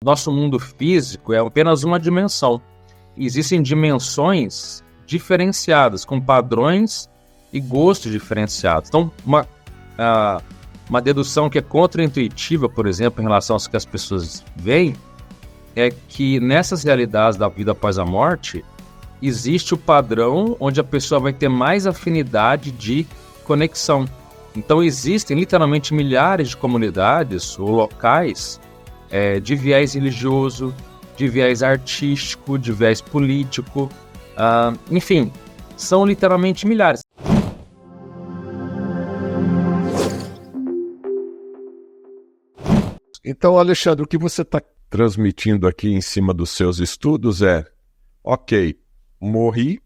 Nosso mundo físico é apenas uma dimensão. Existem dimensões diferenciadas, com padrões e gostos diferenciados. Então, uma dedução que é contraintuitiva, por exemplo, em relação ao que as pessoas veem, é que nessas realidades da vida após a morte, existe o padrão onde a pessoa vai ter mais afinidade de conexão. Então, existem literalmente milhares de comunidades ou locais de viés religioso, de viés artístico, de viés político, enfim, são literalmente milhares. Então, Alexandre, o que você está transmitindo aqui em cima dos seus estudos é: ok, morri,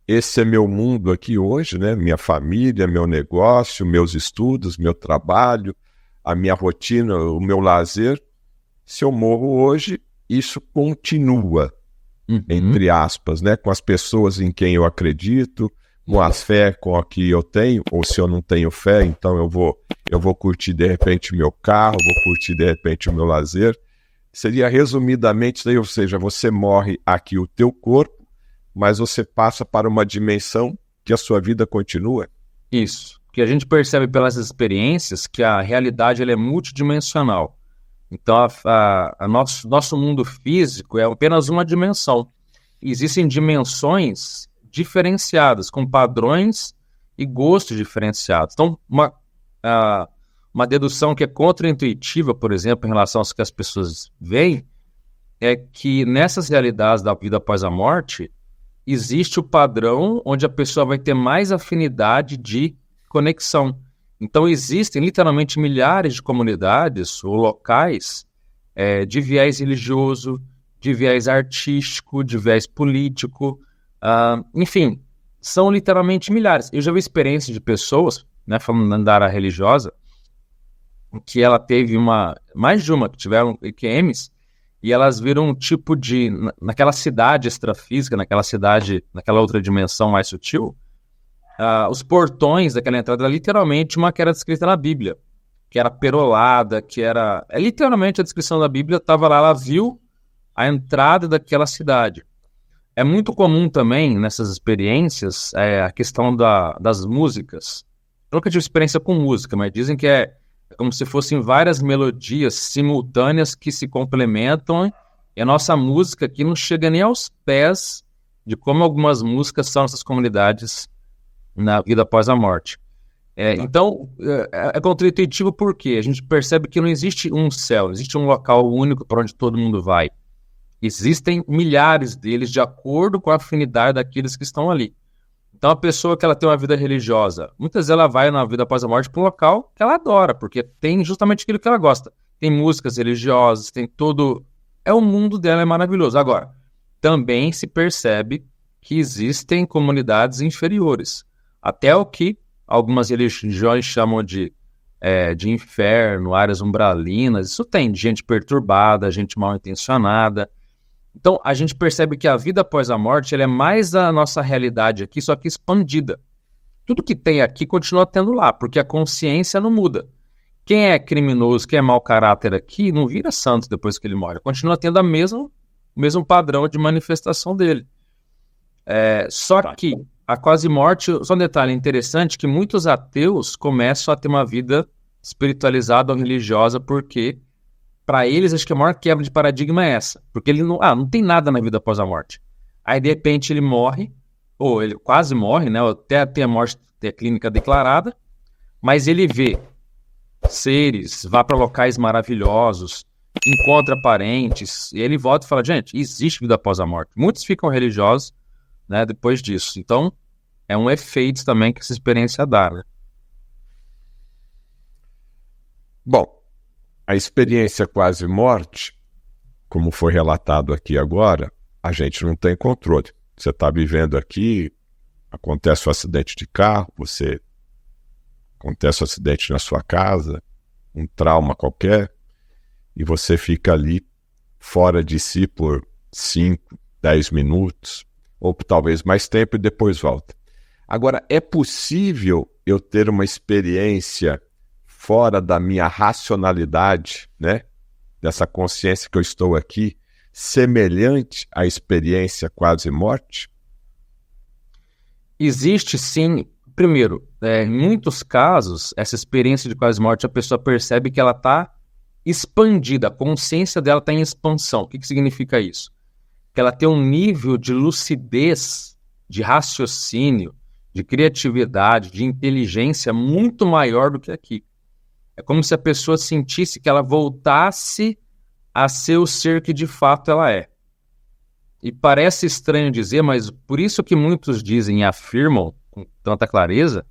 esse é meu mundo aqui hoje, né? Minha família, meu negócio, meus estudos, meu trabalho, a minha rotina, o meu lazer. Se eu morro hoje, isso continua, entre aspas, né? Com as pessoas em quem eu acredito, com a fé com a que eu tenho, ou se eu não tenho fé, então eu vou curtir de repente o meu carro, vou curtir de repente o meu lazer. Seria resumidamente isso aí, ou seja, você morre aqui o teu corpo, mas você passa para uma dimensão que a sua vida continua. Isso, que a gente percebe pelas experiências que a realidade ela é multidimensional. Então, nosso mundo físico é apenas uma dimensão. Existem dimensões diferenciadas, com padrões e gostos diferenciados. Então, uma dedução que é contraintuitiva, por exemplo, em relação ao que as pessoas veem, é que nessas realidades da vida após a morte, existe o padrão onde a pessoa vai ter mais afinidade de conexão. Então, existem literalmente milhares de comunidades ou locais de viés religioso, de viés artístico, de viés político, enfim, são literalmente milhares. Eu já vi experiências de pessoas, né, falando da área religiosa, que ela teve mais de uma, que tiveram EQMs, e elas viram um tipo de, naquela cidade extrafísica, naquela outra dimensão mais sutil, os portões daquela entrada era literalmente uma que era descrita na Bíblia, que era perolada, que era... literalmente a descrição da Bíblia estava lá, ela viu a entrada daquela cidade. É muito comum também, nessas experiências, a questão das músicas. Eu nunca tive experiência com música, mas dizem que é como se fossem várias melodias simultâneas que se complementam, e a nossa música aqui não chega nem aos pés de como algumas músicas são nessas comunidades na vida após a morte. Então, é contraintuitivo porque a gente percebe que não existe um céu, não existe um local único para onde todo mundo vai. Existem milhares deles de acordo com a afinidade daqueles que estão ali. Então, a pessoa que ela tem uma vida religiosa, muitas vezes ela vai na vida após a morte para um local que ela adora, porque tem justamente aquilo que ela gosta. Tem músicas religiosas, tem todo... o mundo dela é maravilhoso. Agora, também se percebe que existem comunidades inferiores. Até o que algumas religiões chamam de inferno, áreas umbralinas. Isso tem gente perturbada, gente mal intencionada. Então, a gente percebe que a vida após a morte ela é mais a nossa realidade aqui, só que expandida. Tudo que tem aqui continua tendo lá, porque a consciência não muda. Quem é criminoso, quem é mau caráter aqui, não vira santo depois que ele morre. Continua tendo o mesmo padrão de manifestação dele. Só que a quase-morte, só um detalhe interessante, que muitos ateus começam a ter uma vida espiritualizada ou religiosa, porque para eles acho que a maior quebra de paradigma é essa, porque ele não tem nada na vida após a morte. Aí de repente ele morre, ou ele quase morre, né, ou até ter a morte, ter a clínica declarada, mas ele vê seres, vai para locais maravilhosos, encontra parentes, e ele volta e fala, gente, existe vida após a morte. Muitos ficam religiosos, né, depois disso. Então, é um efeito também que essa experiência dá, né? Bom, a experiência quase morte, como foi relatado aqui agora, a gente não tem controle. Você está vivendo aqui, acontece um acidente de carro, acontece um acidente na sua casa, um trauma qualquer, e você fica ali fora de si por 5, 10 minutos, ou talvez mais tempo, e depois volta. Agora, é possível eu ter uma experiência fora da minha racionalidade, né? dessa consciência que eu estou aqui, semelhante à experiência quase-morte? Existe sim. Primeiro, em muitos casos, essa experiência de quase-morte, a pessoa percebe que ela está expandida, a consciência dela está em expansão. O que significa isso? Que ela tem um nível de lucidez, de raciocínio, de criatividade, de inteligência muito maior do que aqui. É como se a pessoa sentisse que ela voltasse a ser o ser que de fato ela é. E parece estranho dizer, mas por isso que muitos dizem e afirmam com tanta clareza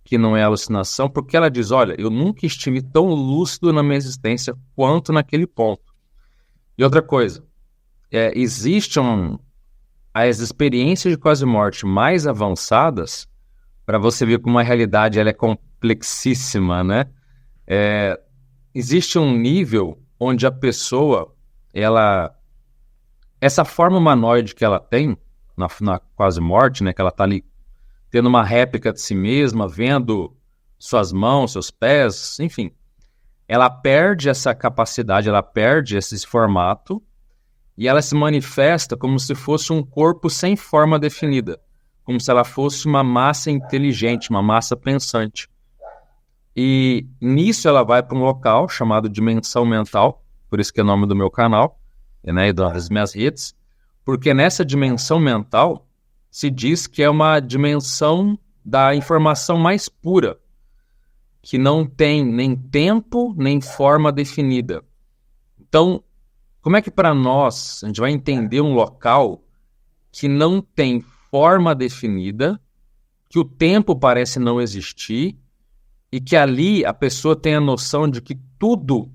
que não é alucinação, porque ela diz, olha, eu nunca estive tão lúcido na minha existência quanto naquele ponto. E outra coisa, existem as experiências de quase-morte mais avançadas, para você ver como a realidade ela é complexíssima, né? Existe um nível onde a pessoa, essa forma humanoide que ela tem na quase-morte, né, que ela está ali tendo uma réplica de si mesma, vendo suas mãos, seus pés, enfim, ela perde essa capacidade, ela perde esse formato e ela se manifesta como se fosse um corpo sem forma definida, como se ela fosse uma massa inteligente, uma massa pensante. E nisso ela vai para um local chamado dimensão mental, por isso que é o nome do meu canal, né, e das minhas redes, porque nessa dimensão mental se diz que é uma dimensão da informação mais pura, que não tem nem tempo, nem forma definida. Então, como é que para nós a gente vai entender um local que não tem forma definida, que o tempo parece não existir, e que ali a pessoa tem a noção de que tudo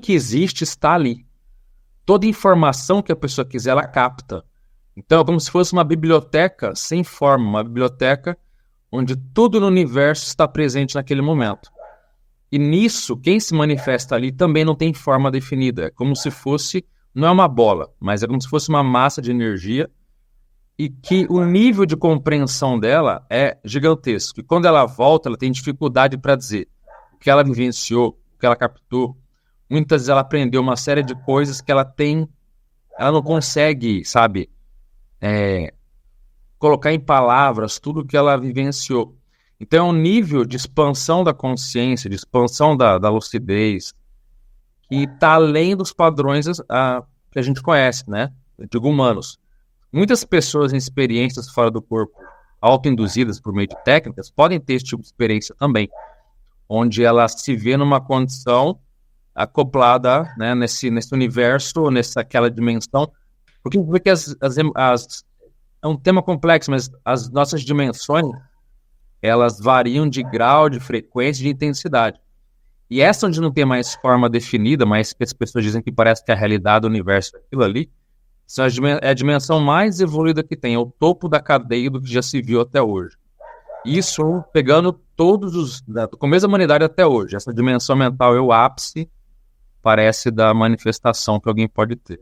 que existe está ali. Toda informação que a pessoa quiser, ela capta. Então é como se fosse uma biblioteca sem forma, uma biblioteca onde tudo no universo está presente naquele momento. E nisso, quem se manifesta ali também não tem forma definida. É como se fosse, não é uma bola, mas é como se fosse uma massa de energia e que o nível de compreensão dela é gigantesco. E quando ela volta, ela tem dificuldade para dizer o que ela vivenciou, o que ela captou. Muitas vezes ela aprendeu uma série de coisas que ela não consegue, sabe, colocar em palavras tudo o que ela vivenciou. Então é um nível de expansão da consciência, de expansão da lucidez, que está além dos padrões que a gente conhece, né, de humanos. Muitas pessoas em experiências fora do corpo, autoinduzidas por meio de técnicas, podem ter esse tipo de experiência também, onde ela se vê numa condição acoplada, né, nesse universo, nessaquela dimensão. Porque é um tema complexo, mas as nossas dimensões, elas variam de grau, de frequência, de intensidade. E essa onde não tem mais forma definida, mas que as pessoas dizem que parece que a realidade do universo é aquilo ali, é a dimensão mais evoluída que tem, é o topo da cadeia do que já se viu até hoje. Isso pegando do começo da humanidade até hoje. Essa dimensão mental é o ápice, parece, da manifestação que alguém pode ter.